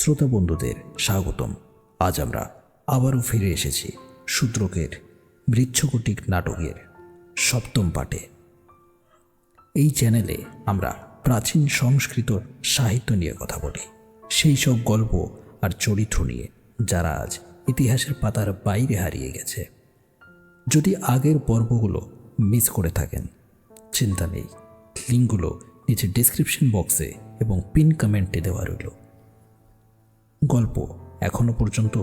শ্রোতা বন্ধুদের স্বাগতম। আজ আমরা আবারও ফিরে এসেছি শূদ্রকের মৃচ্ছকটিক নাটকের সপ্তম পাঠে। এই চ্যানেলে আমরা প্রাচীন সংস্কৃত সাহিত্য নিয়ে কথা বলি, সেই সব গল্প আর চরিত্র নিয়ে যারা আজ ইতিহাসের পাতার বাইরে হারিয়ে গেছে। যদি আগের পর্বগুলো মিস করে থাকেন, চিন্তা নেই, লিঙ্কগুলো নিচে ডেসক্রিপশন বক্সে এবং পিন কমেন্টে দেওয়া রইল। গল্প এখনো পর্যন্ত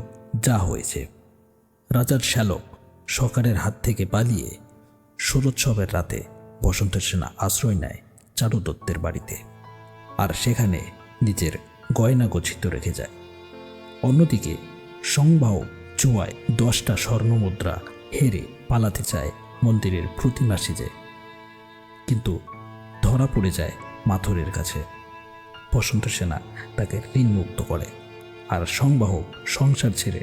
যা হয়েছে। রাজার শ্যালক সরকারের হাত থেকে পালিয়ে শরৎসবের রাতে বসন্তের সেনা আশ্রয় নেয় চারু দত্তের বাড়িতে, আর সেখানে নিজের গয়না গচ্ছিত রেখে যায়। অন্যদিকে সংবাহ জুয়ায় 10টা স্বর্ণমুদ্রা হেরে পালাতে চায় মন্দিরের প্রতিমা সেজে, কিন্তু ধরা পড়ে যায় মাথুরের কাছে। বসন্ত সেনা তাকে ঋণমুক্ত করে, আর সংবাহ সংসার ছেড়ে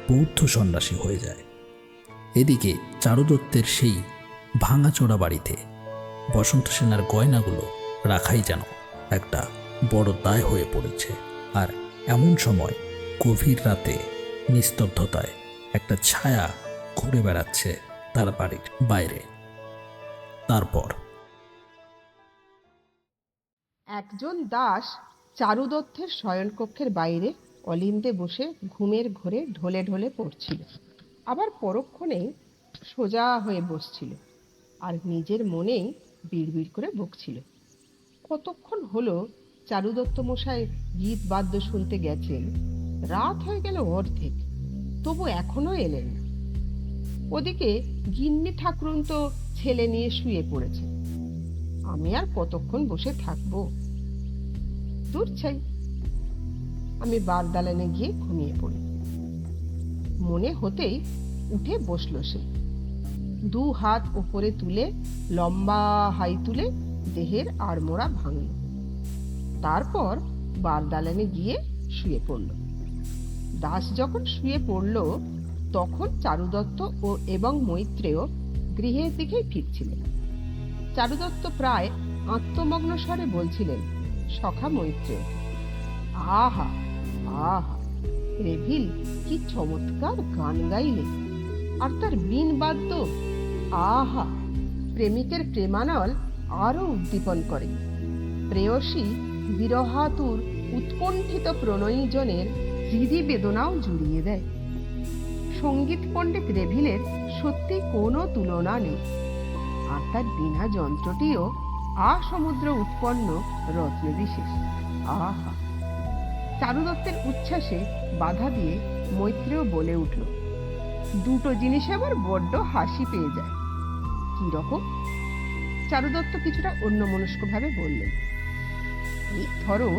বৌদ্ধ সন্ন্যাসী হয়ে যায়। এদিকে চারুদত্তের সেই ভাঙাচোরা বাড়িতে বসন্ত সেনার গয়নাগুলো রাখাই যেন একটা বড় দায় হয়ে পড়েছে। আর এমন সময় গভীর রাতে নিস্তব্ধতায় একটা ছায়া ঘুরে বেড়াচ্ছে তার বাড়ির বাইরে। তারপর একজন দাস চারুদত্তের শয়নকক্ষের বাইরে অলিন্দে বসে ঘুমের ঘোরে ঢলে ঢলে পড়ছিল, আবার পরক্ষণে সোজা হয়ে বসছিল আর নিজের মনেই বিড়বিড় করে বকছিল। কতক্ষণ হলো চারুদত্ত মশাই গীত বাদ্য শুনতে গেছেন, রাত হয়ে গেল অর্ধেক, তবু এখনো এলেন না। ওদিকে গিন্নি ঠাকুরুন তো ছেলে নিয়ে শুয়ে পড়েছে। আমি আর কতক্ষণ বসে থাকবো? দূর চাই, আমি বারদালানে গিয়ে ঘুমিয়ে পড়ি। মনে হতেই উঠে বসলো সে, 2 হাত উপরে তুলে লম্বা হাই তুলে দেহের আড়মোড়া ভাঙল। তারপর বারদালানে গিয়ে শুয়ে পড়ল। দাস যখন শুয়ে পড়ল তখন চারুদত্ত এবং মৈত্রেয় গৃহের দিকেই ফিরছিলেন। চারুদত্ত প্রায় আত্মমগ্ন স্বরে বলছিলেন সখা মৈত্রেয়, আহা আহা, রেভিল কি চমৎকার গান গাইলে, আর তার বীণ বাদ্য, আহা, প্রেমিকের প্রেমানল আরো উদ্দীপন করে। প্রেয়সী বিরহাতুর উৎকণ্ঠিত প্রণয়ীজনের হৃদি বেদনাও জুড়িয়ে দেয়। সঙ্গীত পণ্ডিত রেভিলের সত্যি কোনো তুলনা নেই, আর তার বীণা যন্ত্রটিও আসমুদ্র উৎপন্ন রত্ন বিশেষ। আহা! চারুদত্তের উচ্ছ্বাসে বাধা দিয়ে মৈত্রেয় বলে উঠল, 2টো জিনিসে আমার বড্ড হাসি পেয়ে যায়। কি রকম? চারুদত্ত কিছুটা অন্যমনস্কভাবে বললেন, এই ধরো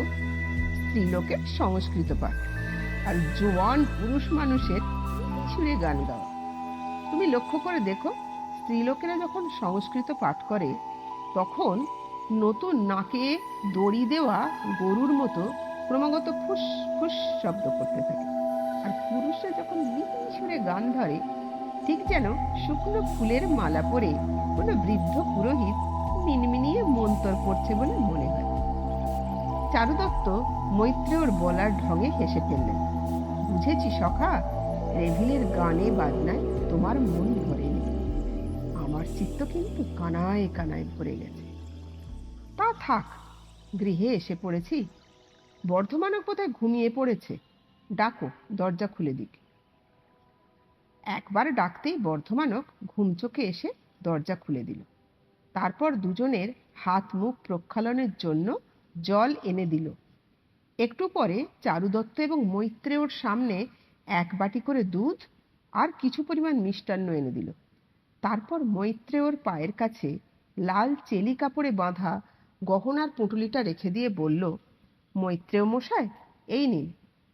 স্ত্রীলোকের সংস্কৃত পাঠ আর জোয়ান পুরুষ মানুষের সুরে গান গাওয়া। তুমি লক্ষ্য করে দেখো, স্ত্রীলোকেরা যখন সংস্কৃত পাঠ করে তখন নতুন নাকে দড়ি দেওয়া গরুর মতো ক্রমাগত ফুস ফুস শব্দ করতে থাকে, আর পুরুষরা যখন সুরে গান ধরে ঠিক যেন শুকনো ফুলের মালা পরে কোনো বৃদ্ধ পুরোহিত মিনমিনিয়ে মন্তর পড়ছে বলে মনে হয়। চারুদত্ত মৈত্রেয়র বলার ঢঙে হেসে ফেললেন, বুঝেছি সখা, রেভিলের গানে বাজনায় তোমার মন ভরেনি, আমার চিত্ত কিন্তু কানায় কানায় ভরে গেছে। তা থাক, গৃহে এসে পড়েছি, বর্ধমানও কোথায় ঘুমিয়ে পড়েছে, ডাকো, দরজা খুলে দিক। একবার ডাকতেই বর্ধমানক ঘুম চোখে এসে দরজা খুলে দিল। তারপর দুজনের হাত মুখ প্রক্ষালনের জন্য জল এনে দিল। একটু পরে চারুদত্ত এবং মৈত্রেয়র সামনে 1 বাটি করে দুধ আর কিছু পরিমাণ মিষ্টান্ন এনে দিল। তারপর মৈত্রেয়র পায়ের কাছে লাল চেলি কাপড়ে বাঁধা গহনার পুঁটুলিটা রেখে দিয়ে বলল, মৈত্রেয় মশাই, এই নিন,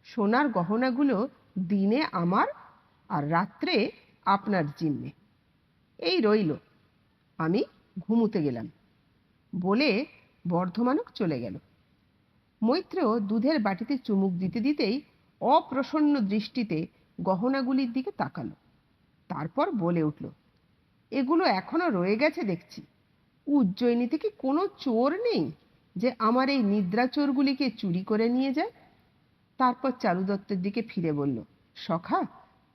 সোনার গহনাগুলো দিনে আমার আর রাত্রে আপনার জিম্মে। এই রইল, আমি ঘুমুতে গেলাম, বলে বর্ধমানক চলে গেল। মৈত্রেয় দুধের বাটিতে চুমুক দিতে দিতেই অপ্রসন্ন দৃষ্টিতে গহনাগুলির দিকে তাকালো। তারপর বলে উঠল, এগুলো এখনো রয়ে গেছে দেখছি। উজ্জয়িনীতে কি কোনো চোর নেই যে আমার এই নিদ্রা চোরগুলিকে চুরি করে নিয়ে যায়? তারপর চারু দত্তের দিকে ফিরে বলল, সখা,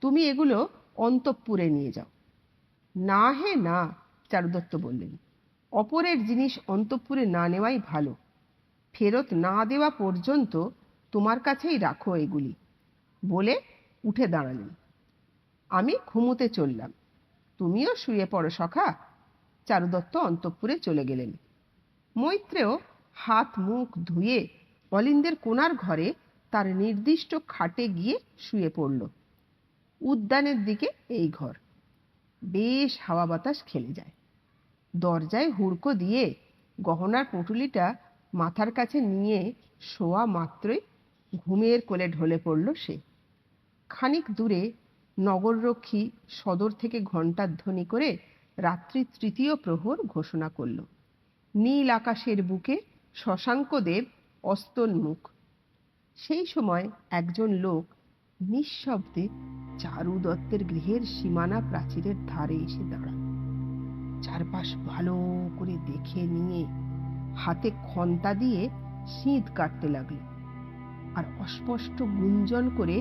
তুমি এগুলো অন্তঃপুরে নিয়ে যাও। না হে না, চারু দত্ত বললেন, অপরের জিনিস অন্তঃপুরে না নেওয়াই ভালো। ফেরত না দেওয়া পর্যন্ত তোমার কাছেই রাখো এগুলি, বলে উঠে দাঁড়ালেন। আমি ঘুমোতে চললাম, তুমিও শুয়ে পড়ো সখা। চারু দত্ত অন্তঃপুরে চলে গেলেন। মৈত্রেয় হাত মুখ ধুয়ে অলিন্দের কোণার ঘরে তার নির্দিষ্ট খাটে গিয়ে শুয়ে পড়ল। উদ্যানের দিকে এই ঘর, বেশ হাওয়া বাতাস খেলে যায়। দরজায় হুড়কো দিয়ে গহনার পুঁটুলিটা মাথার কাছে নিয়ে শোয়া মাত্রই ঘুমের কোলে ঢলে পড়ল সে। খানিক দূরে নগররক্ষী সদর থেকে ঘণ্টার ধ্বনি করে রাত্রি ৩য় প্রহর ঘোষণা করল। নীল আকাশের বুকে শশাঙ্কদেব অস্তন্মুখ। সেই সময় একজন লোক নিঃশব্দে চারু দত্তের গৃহের সীমানা প্রাচীরের ধারে এসে দাঁড়াল। চারপাশ ভালো করে দেখে নিয়ে হাতে খন্তা দিয়ে সিঁধ কাটতে লাগলো, আর অস্পষ্ট গুঞ্জন করে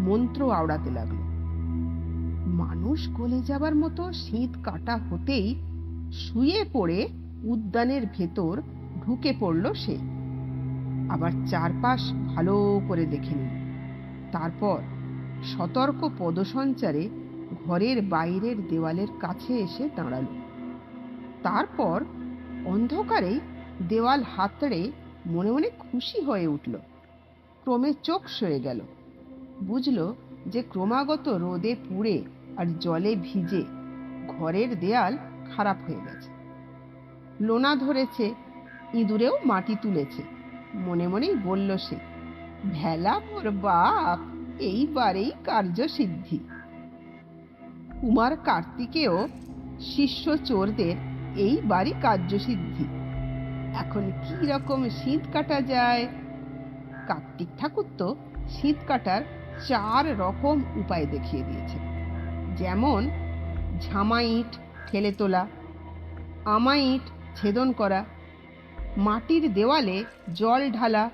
মন্ত্র আওড়াতে লাগলো। মানুষ গলে যাবার মতো সিঁধ কাটা হতেই শুয়ে পড়ে উদ্যানের ভেতর ঢুকে পড়ল সে। আবার চারপাশ ভালো করে দেখে নিল। তারপর সতর্ক পদসঞ্চারে ঘরের বাইরের দেওয়ালের কাছে এসে দাঁড়াল। তারপর অন্ধকারেই দেওয়াল হাতড়ে মনে মনে খুশি হয়ে উঠল। ক্রমে চোখ সয়ে গেল। বুঝল যে ক্রমাগত রোদে পুড়ে আর জলে ভিজে ঘরের দেয়াল খারাপ হয়ে গেছে। লোনা ধরেছে, ইঁদুরেও মাটি তুলেছে। মনে মনেই বলল সে, ভেলা মোর বাপ, এইবারেই কার্যসিদ্ধি। কুমার কার্তিকেও শিষ্য চোরদের এইবারই কার্যসিদ্ধি। এখন কি রকম সিঁধ কাটা যায়? কার্তিক ঠাকুর তো সিঁধ কাটার 4 রকম উপায় দেখিয়ে দিয়েছে। যেমন ঝামা ইট ঠেলে তোলা, আমা ইট ছেদন করা, মাটির দেওয়ালে জল ঢালা,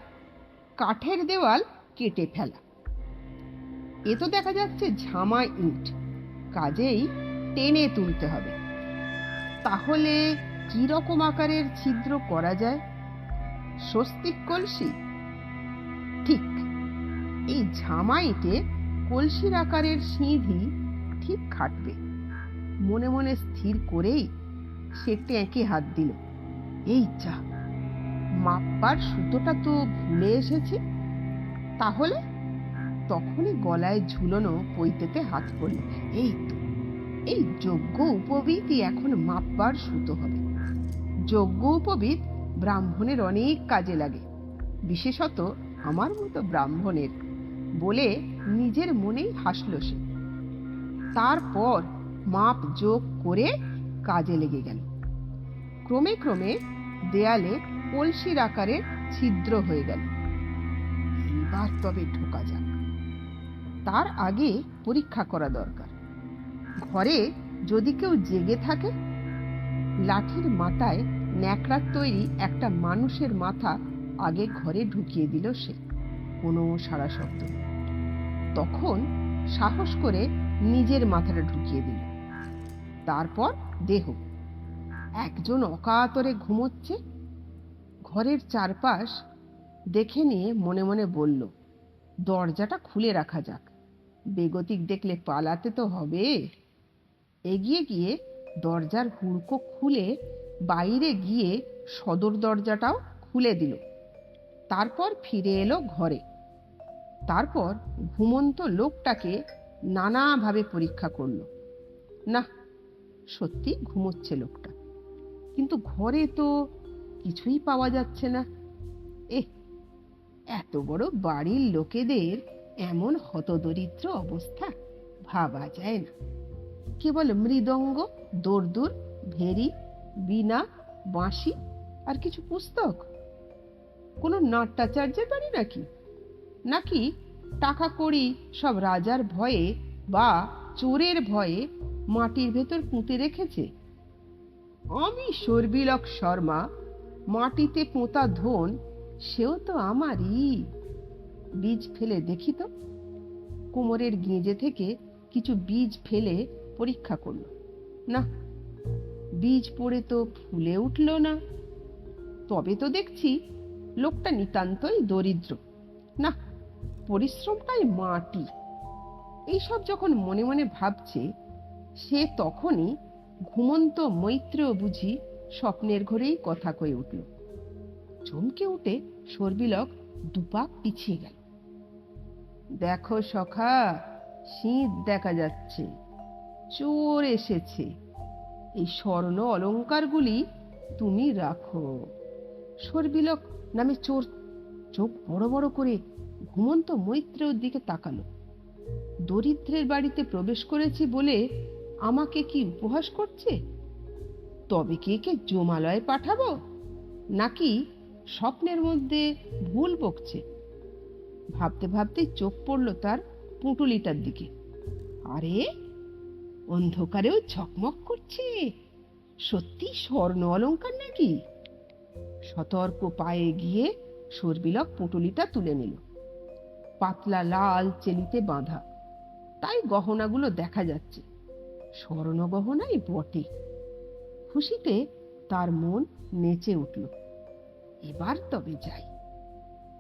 কাঠের দেওয়াল কেটে ফেলা। এ তো দেখা যাচ্ছে ঝামা ইট, কাজেই টেনে তুলতে হবে। তাহলে কি রকম আকারের ছিদ্র করা যায়? স্বস্তিক কলসি? ঠিক, এই ঝামা ইটে কলসির আকারের সিঁধি ঠিক খাটবে। মনে মনে স্থির করেই সে ট্যাঁকে হাত দিল। এই যা, মাপবার সুতোটা তো ভুলে এসেছি। তাহলে তখনই গলায় ঝুলনো পৈতেতে হাত পড়ল। এই তো, এই যজ্ঞ উপবীতই এখন মাপবার সুতো হবে। যজ্ঞ উপবীত ব্রাহ্মণের অনেক কাজে লাগে, বিশেষত আমার মতো ব্রাহ্মণের, বলে নিজের মনেই হাসল সে। তারপর মাপ যোগ করে কাজে লেগে গেল। ক্রমে ক্রমে দেয়ালে কলসির আকারে ছিদ্র হয়ে গেল। এবার তবে ঢোকা যাক। তার আগে পরীক্ষা করা দরকার। ঘরে যদি কেউ জেগে থাকে, লাঠির মাথায় ন্যাকড়ার তৈরি একটা মানুষের মাথা আগে ঘরে ঢুকিয়ে দিল সে। কোনো সাড়া শব্দ নেই। তখন সাহস করে নিজের মাথাটা ঢুকিয়ে দিল। তারপর দেহ। একজন অকাতরে ঘুমোচ্ছে। ঘরের চারপাশ দেখে নিয়ে মনে মনে বলল, দরজাটা খুলে রাখা যাক, বেগতিক দেখলে পালাতে তো হবে। এগিয়ে গিয়ে দরজার হুড়কো খুলে বাইরে গিয়ে সদর দরজাটাও খুলে দিল। তারপর ফিরে এলো ঘরে। তারপর ঘুমন্ত লোকটাকে নানাভাবে পরীক্ষা করলো। না, সত্যি ঘুমোচ্ছে লোকটা, কিন্তু ঘরে তো কিছুই পাওয়া যাচ্ছে না। এত বড় বাড়ির লোকেদের এমন হতদরিদ্র অবস্থা ভাবা যায় না। কেবল মৃদঙ্গ, দোর্দুর, ভেরি, বীণা, বাঁশি আর কিছু পুস্তক। কোনো নাট্যাচার্যের বাড়ি নাকি? নাকি টাকা কড়ি সব রাজার ভয়ে বা চোরের ভয়ে মাটির ভেতর পুঁতে রেখেছে? আমি সর্বিলক শর্মা, মাটিতে পোঁতা ধন সেও তো আমারই। বীজ ফেলে দেখি তো। কোমরের গেঁজে থেকে কিছু বীজ ফেলে পরীক্ষা করল। না, বীজ পড়ে তো ফুলে উঠল না। তবে তো দেখছি লোকটা নিতান্তই দরিদ্র। না, পরিশ্রমটাই মাটি। এইসব যখন মনে মনে ভাবছে, সে তখনই ঘুমন্ত মৈত্রেয় বুঝি স্বপ্নের ঘরেই কথা কয়ে উঠল। চমকে উঠে সর্বিলক দুপাক পিছিয়ে গেল। দেখো সখা, শীত দেখা যাচ্ছে, চোর এসেছে। এই স্বর্ণ অলংকারগুলি তুমি রাখো। সর্বিলক নামে চোর চোখ বড় বড় করে ঘুমন্ত মৈত্রেয়র দিকে তাকালো। দরিদ্রের বাড়িতে প্রবেশ করেছি বলে আমাকে কি উপহাস করছে? তবে কি একে জমালয়ে পাঠাবো, নাকি স্বপ্নের মধ্যে ভুল বকছে? ভাবতে ভাবতে চোখ পড়ল তার পুঁটুলিটার দিকে। আরে, অন্ধকারেও ঝকমক করছে। সত্যি স্বর্ণ অলংকার নাকি? সতর্ক পায়ে গিয়ে সর্বিলক পুঁটুলিটা তুলে নিল। পাতলা লাল চেলিতে বাঁধা, তাই গহনাগুলো দেখা যাচ্ছে। স্বর্ণ গহনাই বটে। খুশিতে তার মন নেচে উঠল। এবার তবে যাই।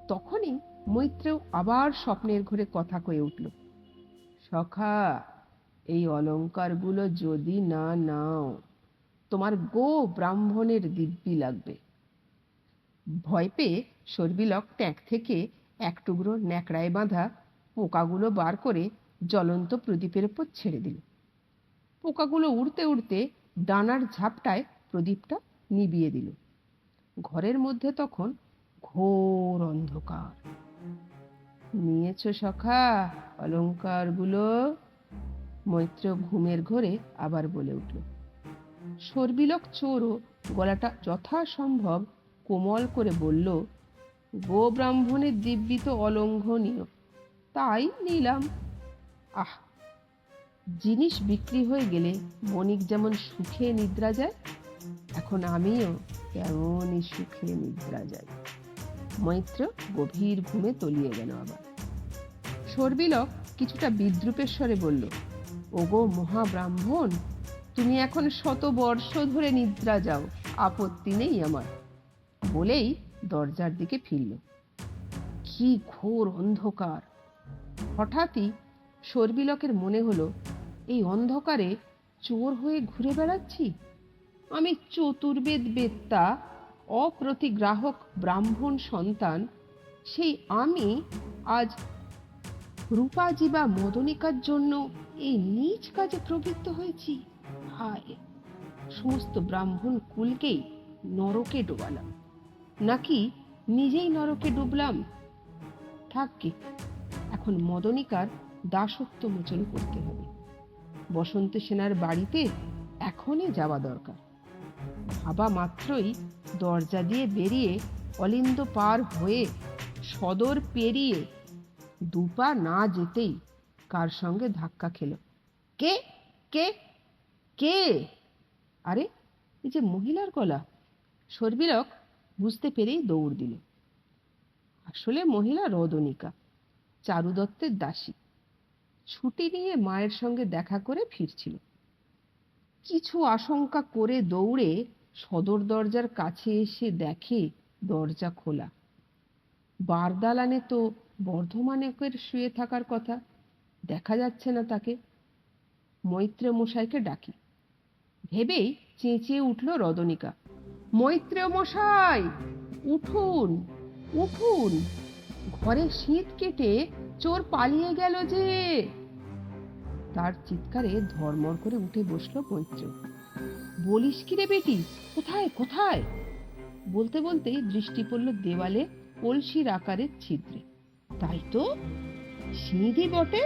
তখনই মৈত্রেয় আবার স্বপ্নের ঘরে কথা কয়ে উঠল। সখা, এই অলংকারগুলো যদি না নাও, তোমার গো ব্রাহ্মণের দিব্যি লাগবে। ভয় পেয়ে সর্বিলক ট্যাঁক থেকে এক টুকরো ন্যাকড়ায় বাঁধা পোকাগুলো বার করে জ্বলন্ত প্রদীপের উপর ছেড়ে দিল। পোকাগুলো উড়তে উড়তে ডানার ঝাপটায় প্রদীপটা নিভিয়ে দিল। ঘরের মধ্যে তখন ঘোর অন্ধকার। নিয়েছ সখা অলংকারগুলো? মৈত্রেয় ঘুমের ঘরে আবার বলে উঠল। সর্বিলক চোরও গলাটা যথাসম্ভব কোমল করে বলল, গো ব্রাহ্মণের দিব্যি তো অলঙ্ঘনীয়, তাই নিলাম। আহ, জিনিস বিক্রি হয়ে গেলে বণিক যেমন সুখে নিদ্রা যায়, এখন আমিও তেমনই সুখে নিদ্রা যাই। মৈত্র গভীর ঘুমে তলিয়ে গেল আবার। সর্বিলক কিছুটা বিদ্রূপের স্বরে বলল, ওগো মহাব্রাহ্মণ, তুমি এখন 100 বর্ষ ধরে নিদ্রা যাও, আপত্তি নেই আমার। বলেই দরজার দিকে ফিরল। কি ঘোর অন্ধকার! হঠাৎই সর্বিলকের মনে হলো, এই অন্ধকারে চোর হয়ে ঘুরে বেড়াচ্ছি। আমি চতুর্বেদ বেত্তা, অপ্রতিগ্রাহক ব্রাহ্মণ সন্তান, সেই আমি আজ রূপাজি বা মদনিকার জন্য এই নীচ কাজে প্রবৃত্ত হয়েছি। হায়, সমস্ত ব্রাহ্মণ কুলকেই নরকে ডোবালাম, নাকি নিজেই নরকে ডুবলাম? থাককে, এখন মদনিকার দাসত্ব মোচন করতে হবে। বসন্ত সেনার বাড়িতে এখনই যাওয়া দরকার। ভাবা মাত্রই দরজা দিয়ে বেরিয়ে অলিন্দ পার হয়ে সদর পেরিয়ে দুপা না যেতেই কার সঙ্গে ধাক্কা খেল। কে কে কে? আরে, এই যে মহিলার গলা! সর্বিলক বুঝতে পেরেই দৌড় দিল। আসলে মহিলা রদনিকা, চারু দত্তের দাসী। ছুটি নিয়ে মায়ের সঙ্গে দেখা করে ফিরছিল। কিছু আশঙ্কা করে দৌড়ে সদর দরজার কাছে এসে দেখে দরজা খোলা। বারদালানে তো বর্ধমানেকের শুয়ে থাকার কথা, দেখা যাচ্ছে না তাকে। মৈত্রেয় মশাইকে ডাকি ভেবেই চেঁচিয়ে উঠল রদনিকা, মৈত্রেয় মশাই, উঠুন উঠুন, ঘরে শীত কেটে চোর পালিয়ে গেল যে। তার চিৎকারে ধর্মর করে উঠে বসলো মৈত্রেয়। বলিস কি রে বেটি, কোথায় কোথায়? বলতে বলতে দৃষ্টি পড়ল দেওয়ালে কলসির আকারের ছিদ্রে। তাই তো, সিঁধি বটে।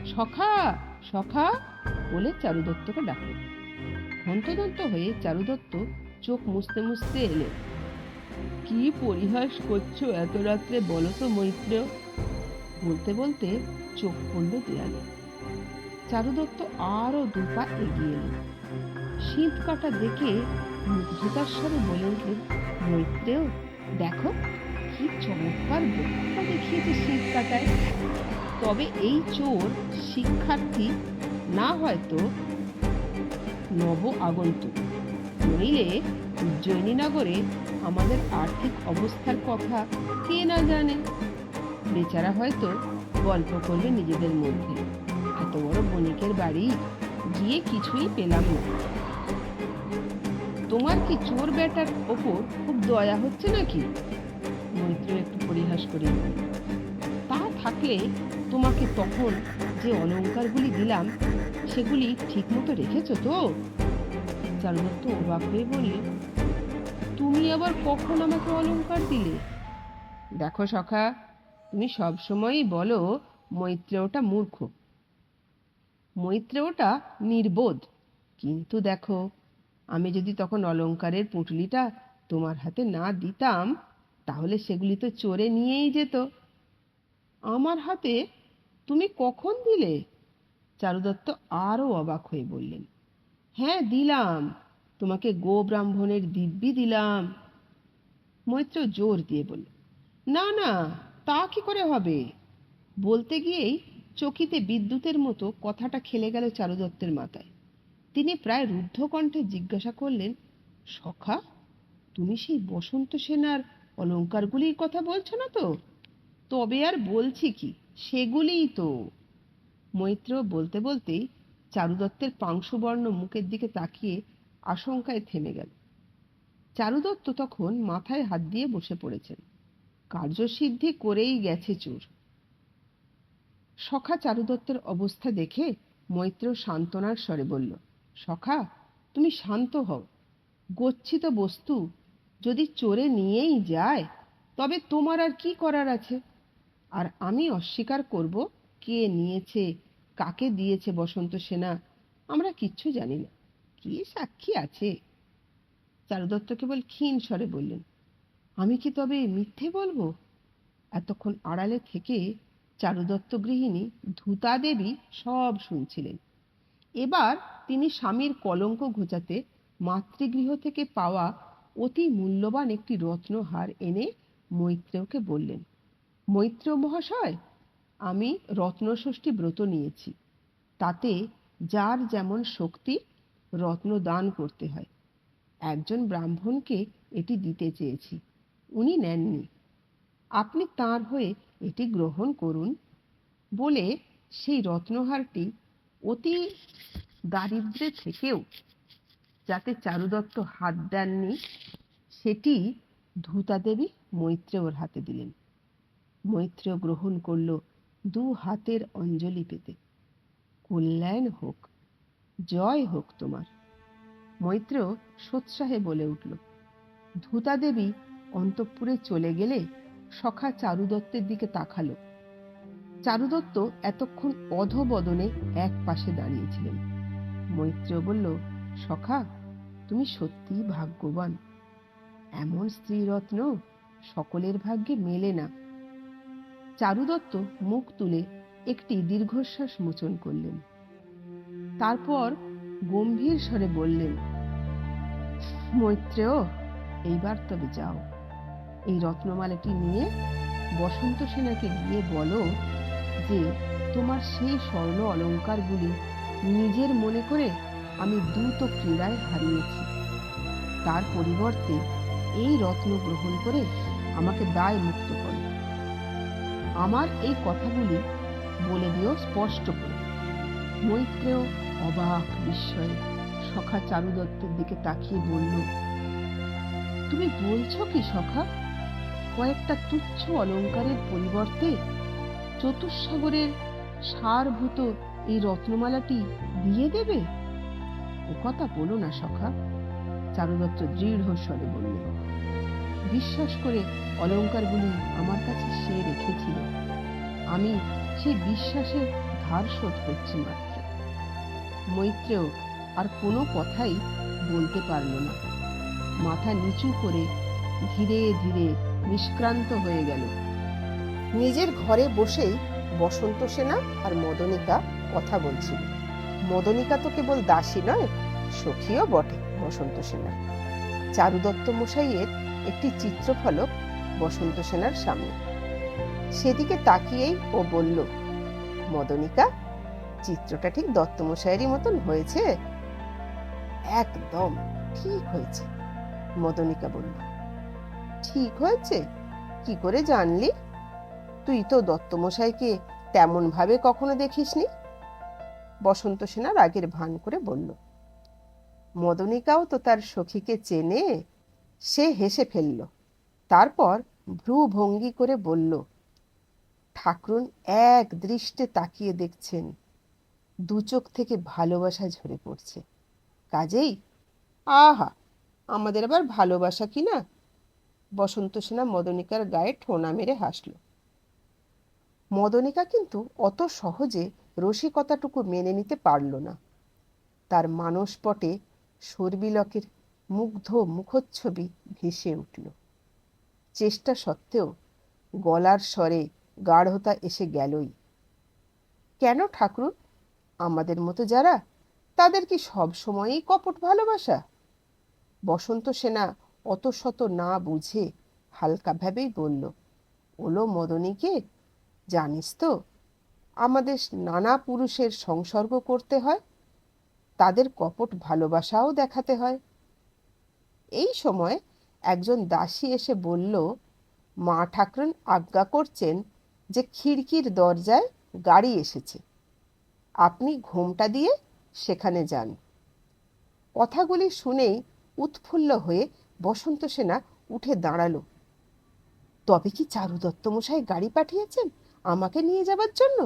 সখা সখা বলে চারুদত্তকে ডাকল। হন্তদন্ত হয়ে চারুদত্ত চোখ মুছতে মুছতে এলেন। কি পরিহাস করছো এত রাত্রে, বলো তো মৈত্রেয়? বলতে বলতে চোখ পড়ল দেয়ালে। চারুদত্ত আরো দুপা এগিয়ে এলেন। শীত কাটা দেখে মুগ্ধতার স্বরে বলে উঠলেন, মৈত্রেয় দেখো, কি চমৎকার দক্ষতা দেখিয়েছে শীত কাটায়। তবে এই চোর শিক্ষার্থী না, হয়তো নব আগন্তুক, নইলে উজ্জয়িনীনগরে আমাদের আর্থিক অবস্থার কথা কে না জানে। বেচারা হয়তো গল্প করবে নিজেদের মধ্যে, এত বড় বণিকের বাড়ি গিয়ে কিছুই পেলাম না। তোমার কি চোর বেটার ওপর খুব দয়া হচ্ছে নাকি? মৈত্র একটু পরিহাস করে বলল। তা থাকলে তোমাকে তখন যে অলংকারগুলি দিলাম সেগুলি ঠিক মতো রেখেছো তো? চারুদত্ত অবাক হয়ে বলল, তুমি আবার কখন আমাকে অলংকার দিলে? দেখো সখা, তুমি সবসময়ই বলো মৈত্রেয়টা মূর্খ, মৈত্রেয়টা নির্বোধ, কিন্তু দেখো, আমি যদি তখন অলংকারের পুঁটলিটা তোমার হাতে না দিতাম তাহলে সেগুলি তো চোরে নিয়েই যেত। আমার হাতে তুমি কখন দিলে? চারুদত্ত আরো অবাক হয়ে বললেন, হ্যাঁ দিলাম, তোমাকে গো ব্রাহ্মণের দিব্যি দিলাম। মৈত্র জোর দিয়ে বলল, না না, তা কি করে হবে? বলতে গিয়েই চকিতে বিদ্যুতের মতো কথাটা খেলে গেল চারুদত্তের মাথায়। তিনি প্রায় রুদ্ধ কণ্ঠে জিজ্ঞাসা করলেন, সখা, তুমি সেই বসন্ত সেনার অলংকারগুলির কথা বলছো না তো? তবে আর বলছি কি, সেগুলিই তো। মৈত্র বলতে বলতেই চারুদত্তের পাংশুবর্ণ মুখের দিকে তাকিয়ে আশঙ্কায় থেমে গেল। চারুদত্ত তখন মাথায় হাত দিয়ে বসে পড়েছেন। কার্যসিদ্ধি করেই গেছে চোর। সখা চারুদত্তের অবস্থা দেখে মৈত্র সান্ত্বনার স্বরে বলল, সখা, তুমি শান্ত হও। গচ্ছিত বস্তু যদি চোরে নিয়েই যায় তবে তোমার আর কি করার আছে? আর আমি অস্বীকার করব কে নিয়েছে, কাকে দিয়েছে বসন্ত সেনা, আমরা কিচ্ছু জানি না। কি সাক্ষী আছে? চারুদত্ত কেবল ক্ষীণ স্বরে বললেন, আমি কি তবে মিথ্যে বলবো? এতক্ষণ আড়ালে থেকে চারুদত্ত গৃহিণী ধূতা দেবী সব শুনছিলেন। এবার তিনি স্বামীর কলঙ্ক ঘোচাতে মাতৃগৃহ থেকে পাওয়া অতি মূল্যবান একটি রত্নহার এনে মৈত্রেয়কে বললেন, মৈত্র মহাশয়, আমি রত্নষষ্ঠী ব্রত নিয়েছি। তাতে যার যেমন শক্তি রত্ন দান করতে হয়। একজন ব্রাহ্মণকে এটি দিতে চেয়েছি, উনি নেননি। আপনি তাঁর হয়ে এটি গ্রহণ করুন। বলে সেই রত্নহারটি অতি দারিদ্র্যে থেকেও যাতে চারুদত্ত হাত দেননি সেটি ধূতা দেবী মৈত্রেয়র হাতে দিলেন। মৈত্রেয় গ্রহণ করল দু হাতের অঞ্জলি পেতে। কল্যাণ হোক, জয় হোক তোমার। মৈত্রেয় সোৎসাহে বলে উঠল। ধূতা দেবী অন্তঃপুরে চলে গেলে সখা চারুদত্তের দিকে তাকালো। চারুদত্ত এতক্ষণ অধবদনে এক পাশে দাঁড়িয়েছিলেন। মৈত্রেয় বলল, সখা, তুমি সত্যিই ভাগ্যবান। এমন স্ত্রীরত্ন সকলের ভাগ্যে মেলে না। চারুদত্ত মুখ তুলে একটি দীর্ঘশ্বাস মোচন করলেন। তারপর গম্ভীর স্বরে বললেন, মৈত্রেয়, এইবার তবে যাও। এই রত্নমালাটি নিয়ে বসন্ত সেনাকে গিয়ে বলো যে তোমার সেই স্বর্ণ অলংকারগুলি নিজের মনে করে আমি দ্রুত ক্রীড়ায় হারিয়েছি। তার পরিবর্তে এই রত্ন গ্রহণ করে আমাকে দায় মুক্ত করো। আমার এই কথাগুলি বলে দিও স্পষ্ট করে। মৈত্রেয় অবাক বিস্ময়ে সখা চারুদত্তের দিকে তাকিয়ে বলল, তুমি বলছো কি সখা? কয়েকটা তুচ্ছ অলংকারের পরিবর্তে চতুস্সাগরের সারভূত এই রত্নমালাটি দিয়ে দেবে? ও কথা বলো না সখা। চারুদত্ত দৃঢ় স্বরে বললেন, বিশ্বাস করে অলংকারগুলি আমার কাছে সে রেখেছিল। আমি সেই বিশ্বাসের ধার শোধ করছি মাত্র। মৈত্রেয় আর কোনো কথাই বলতে পারল না। মাথা নিচু করে ধীরে ধীরে নিষ্ক্রান্ত হয়ে গেল। নিজের ঘরে বসেই বসন্ত সেনা আর মদনিকা কথা বলছিল। মদনিকা তো কেবল দাসী নয়, সখীও বটে বসন্ত সেনা। চারুদত্ত মশাইয়ের একটি চিত্রফলক বসন্ত সেনার সামনে। সেদিকে তাকিয়েই ও বলল, মদনিকা, চিত্রটা ঠিক দত্তমশাইয়েরই মতন হয়েছে? একদম ঠিক হয়েছে, মদনিকা বলল। ঠিক হয়েছে? কি করে জানলি? তুই তো দত্তমশাইকে তেমন ভাবে কখনো দেখিসনি। বসন্ত সেনা রাগের ভান করে বলল। মদনিকাও তো তার সখীকে চেনে। সে হেসে ফেলল, তারপর ভ্রু ভঙ্গি করে বলল, ঠাকরুন এক দৃষ্টে তাকিয়ে দেখছেন, দু চোখ থেকে ভালোবাসা ঝরে পড়ছে। কাজেই আহা, আমাদের আবার ভালোবাসা কি না? বসন্ত সেনা মদনিকার গায়ে ঠোনা মেরে হাসল। মদনিকা কিন্তু অত সহজে রসিকতাটুকু মেনে নিতে পারল না। তার মানসপটে সর্বিলকের মুগ্ধ মুখচ্ছবি ভেসে উঠল। চেষ্টা সত্ত্বেও গলার স্বরে গাঢ়তা এসে গেলই। কেন ঠাকুর, আমাদের মতো যারা, তাদের কি সব সময়ই কপট ভালোবাসা? বসন্ত সেনা অত শত না বুঝে হালকা ভাবেই বলল, ওলো মদনীকে, জানিস তো আমাদের নানা পুরুষের সংসর্গ করতে হয়, তাদের কপট ভালোবাসাও দেখাতে হয়। এই সময় একজন দাসী এসে বলল, মা ঠাকরুন আজ্ঞা করছেন যে খিড়কির দরজায় গাড়ি এসেছে, আপনি ঘোমটা দিয়ে সেখানে যান। কথাগুলি শুনেই উৎফুল্ল হয়ে বসন্ত সেনা উঠে দাঁড়ালো। তবে কি চারু দত্তমশাই গাড়ি পাঠিয়েছেন আমাকে নিয়ে যাবার জন্য?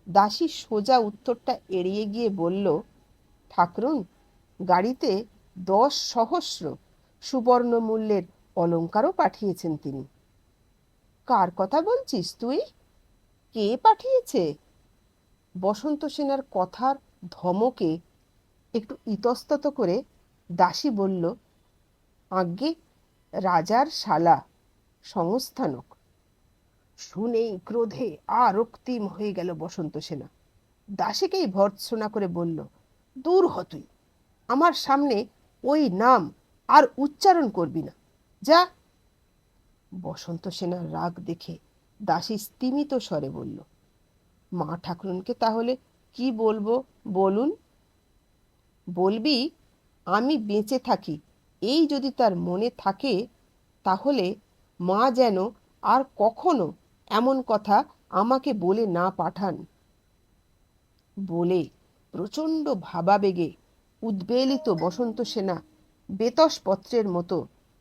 দাসী সোজা উত্তরটা এড়িয়ে গিয়ে বলল, ঠাকরুন, গাড়িতে 10 সহস্র সুবর্ণ মূল্যের অলংকারও পাঠিয়েছেন তিনি। কার কথা বলছিস তুই? কে পাঠিয়েছে? বসন্ত সেনার কথার ধমকে একটু ইতস্তত করে দাসী বলল, আজ্ঞে, রাজার শালা, সংস্থানক। শুনেই ক্রোধে আর রক্তিম হয়ে গেল বসন্ত সেনা। দাসীকেই ভর্ৎসনা করে বলল, দূর হ তুই, আমার সামনে ওই নাম আর উচ্চারণ করবি না, যা। বসন্ত সেনার রাগ দেখে দাসী স্তিমিত স্বরে বলল, মা ঠাকুরনকে তাহলে কি বলবো বলুন? বলবি আমি বেঁচে থাকি এই যদি তার মনে থাকে, তাহলে মা যেন আর কখনো এমন কথা আমাকে বলে না পাঠান। বলে প্রচণ্ড ভাবাবেগে উদ্বেলিত বসন্ত সেনা বেতসপত্রের মতো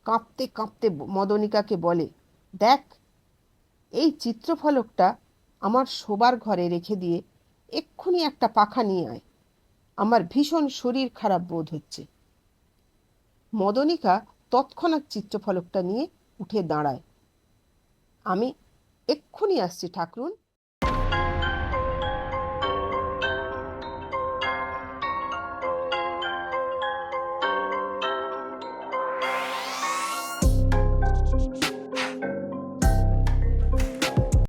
কাঁপতে কাঁপতে মদনিকাকে বলে, দেখ, এই চিত্রফলকটা আমার শোবার ঘরে রেখে দিয়ে এক্ষুনি একটা পাখা নিয়ে আয়, আমার ভীষণ শরীর খারাপ বোধ হচ্ছে। মদনিকা তৎক্ষণাৎ চিত্রফলকটা নিয়ে উঠে দাঁড়ায়। আমি এক্ষুনি আসছি ঠাকরুন।